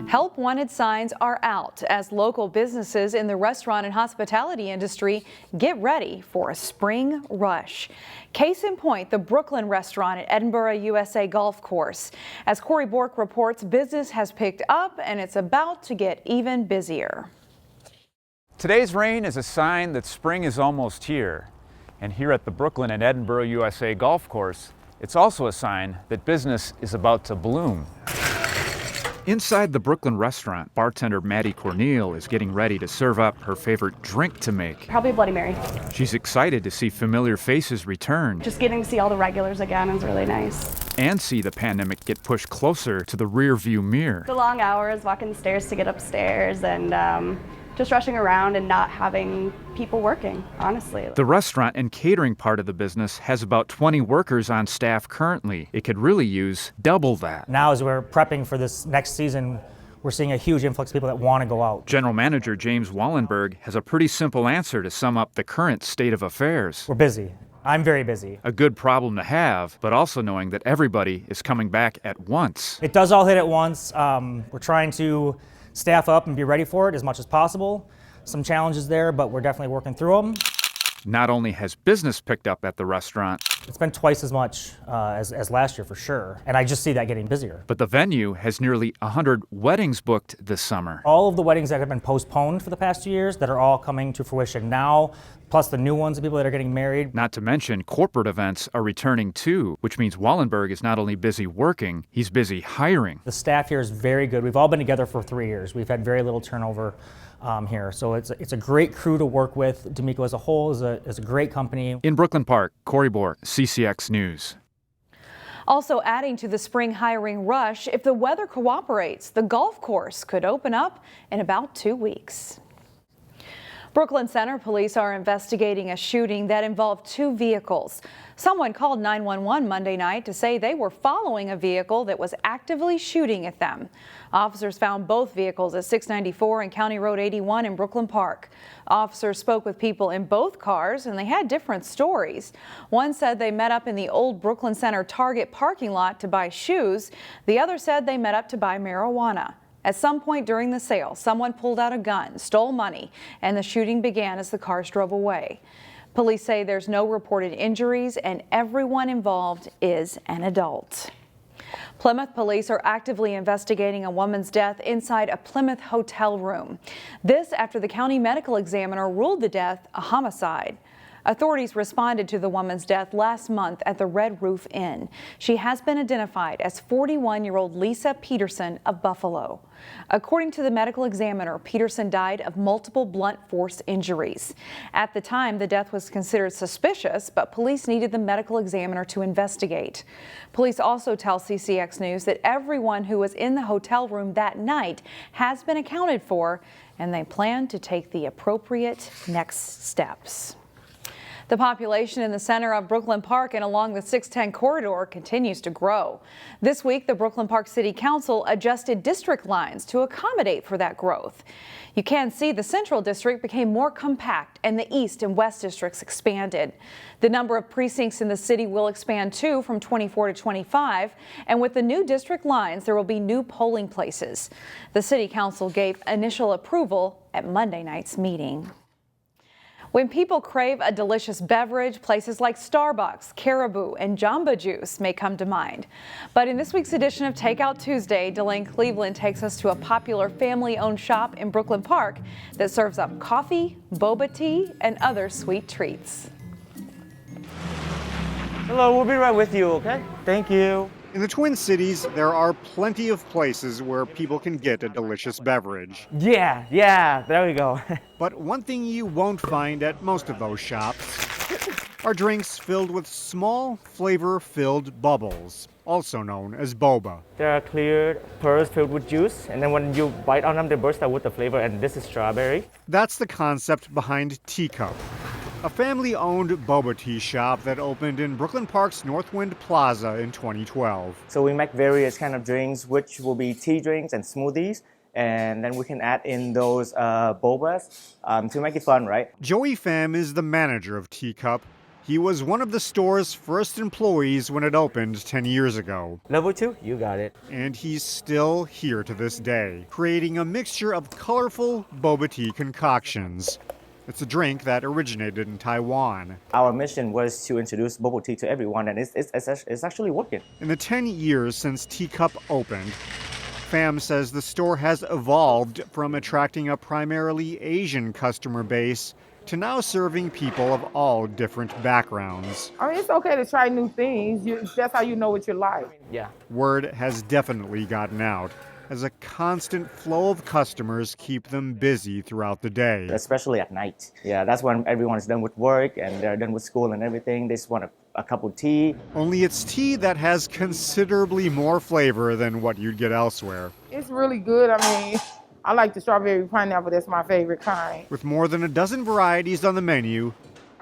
Help wanted signs are out as local businesses in the restaurant and hospitality industry get ready for a spring rush. Case in point, the Brooklyn restaurant at Edinburgh USA Golf Course. As Corey Bork reports, business has picked up and it's about to get even busier. Today's rain is a sign that spring is almost here. And here at the Brooklyn and Edinburgh USA Golf Course, it's also a sign that business is about to bloom. Inside the Brooklyn restaurant, bartender Maddie Cornel is getting ready to serve up her favorite drink to make. Probably Bloody Mary. She's excited to see familiar faces return. Just getting to see all the regulars again is really nice. And see the pandemic get pushed closer to the rear view mirror. The long hours, walking the stairs to get upstairs, and just rushing around and not having people working, honestly. The restaurant and catering part of the business has about 20 workers on staff currently. It could really use double that. Now, as we're prepping for this next season, we're seeing a huge influx of people that want to go out. General Manager James Wallenberg has a pretty simple answer to sum up the current state of affairs. We're busy. I'm very busy. A good problem to have, but also knowing that everybody is coming back at once. It does all hit at once. We're trying to staff up and be ready for it as much as possible. Some challenges there, but we're definitely working through them. Not only has business picked up at the restaurant, it's been twice as much as last year for sure, and I just see that getting busier. But the venue has nearly 100 weddings booked this summer. All of the weddings that have been postponed for the past 2 years that are all coming to fruition now, plus the new ones, the people that are getting married. Not to mention corporate events are returning too, which means Wallenberg is not only busy working, he's busy hiring. The staff here is very good. We've all been together for 3 years. We've had very little turnover here. So it's a great crew to work with. D'Amico as a whole is a great company. In Brooklyn Park, Corey Bork, CCX News. Also adding to the spring hiring rush, if the weather cooperates, the golf course could open up in about 2 weeks. Brooklyn Center police are investigating a shooting that involved 2 vehicles. Someone called 911 Monday night to say they were following a vehicle that was actively shooting at them. Officers found both vehicles at 694 and County Road 81 in Brooklyn Park. Officers spoke with people in both cars and they had different stories. One said they met up in the old Brooklyn Center Target parking lot to buy shoes. The other said they met up to buy marijuana. At some point during the sale, someone pulled out a gun, stole money, and the shooting began as the cars drove away. Police say there's no reported injuries and everyone involved is an adult. Plymouth police are actively investigating a woman's death inside a Plymouth hotel room. This after the county medical examiner ruled the death a homicide. Authorities responded to the woman's death last month at the Red Roof Inn. She has been identified as 41-year-old Lisa Peterson of Buffalo. According to the medical examiner, Peterson died of multiple blunt force injuries. At the time, the death was considered suspicious, but police needed the medical examiner to investigate. Police also tell CCX News that everyone who was in the hotel room that night has been accounted for, and they plan to take the appropriate next steps. The population in the center of Brooklyn Park and along the 610 corridor continues to grow. This week, the Brooklyn Park City Council adjusted district lines to accommodate for that growth. You can see the Central District became more compact and the East and West districts expanded. The number of precincts in the city will expand too, from 24 to 25. And with the new district lines, there will be new polling places. The City Council gave initial approval at Monday night's meeting. When people crave a delicious beverage, places like Starbucks, Caribou, and Jamba Juice may come to mind. But in this week's edition of Takeout Tuesday, Delane Cleveland takes us to a popular family-owned shop in Brooklyn Park that serves up coffee, boba tea, and other sweet treats. Hello, we'll be right with you, okay? Thank you. In the Twin Cities, there are plenty of places where people can get a delicious beverage. Yeah, there we go. But one thing you won't find at most of those shops are drinks filled with small, flavor-filled bubbles, also known as boba. There are clear pearls filled with juice, and then when you bite on them, they burst out with the flavor, and this is strawberry. That's the concept behind Tii Cup, a family-owned boba tea shop that opened in Brooklyn Park's Northwind Plaza in 2012. So we make various kind of drinks, which will be tea drinks and smoothies, and then we can add in those bobas to make it fun, right? Joey Pham is the manager of Tii Cup. He was one of the store's first employees when it opened 10 years ago. Level 2, you got it. And he's still here to this day, creating a mixture of colorful boba tea concoctions. It's a drink that originated in Taiwan. Our mission was to introduce bubble tea to everyone, and it's actually working. In the 10 years since Tii Cup opened, Pham says the store has evolved from attracting a primarily Asian customer base to now serving people of all different backgrounds. I mean, it's okay to try new things. That's how you know what you like. Yeah. Word has definitely gotten out, as a constant flow of customers keep them busy throughout the day. Especially at night. Yeah, that's when everyone's done with work and they're done with school and everything. They just want a cup of tea. Only it's tea that has considerably more flavor than what you'd get elsewhere. It's really good. I mean, I like the strawberry pineapple. That's my favorite kind. With more than a dozen varieties on the menu,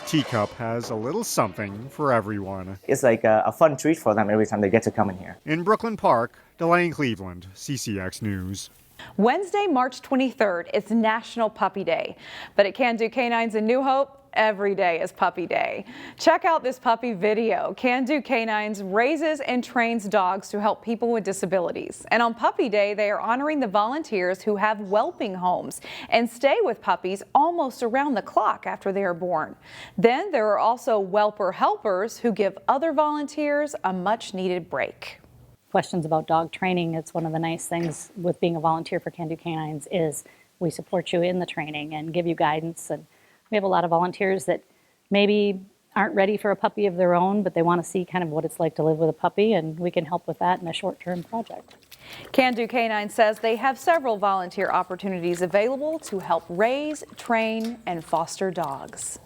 Tii Cup has a little something for everyone. It's like a fun treat for them every time they get to come in here. In Brooklyn Park, Delane Cleveland, CCX News. Wednesday, March 23rd is National Puppy Day, but at Can Do Canines in New Hope, every day is Puppy Day. Check out this puppy video. Can Do Canines raises and trains dogs to help people with disabilities. And on Puppy Day, they are honoring the volunteers who have whelping homes and stay with puppies almost around the clock after they are born. Then there are also whelper helpers who give other volunteers a much needed break. Questions about dog training. It's one of the nice things with being a volunteer for Can Do Canines is we support you in the training and give you guidance. And we have a lot of volunteers that maybe aren't ready for a puppy of their own, but they want to see kind of what it's like to live with a puppy, and we can help with that in a short-term project. Can Do Canine says they have several volunteer opportunities available to help raise, train, and foster dogs.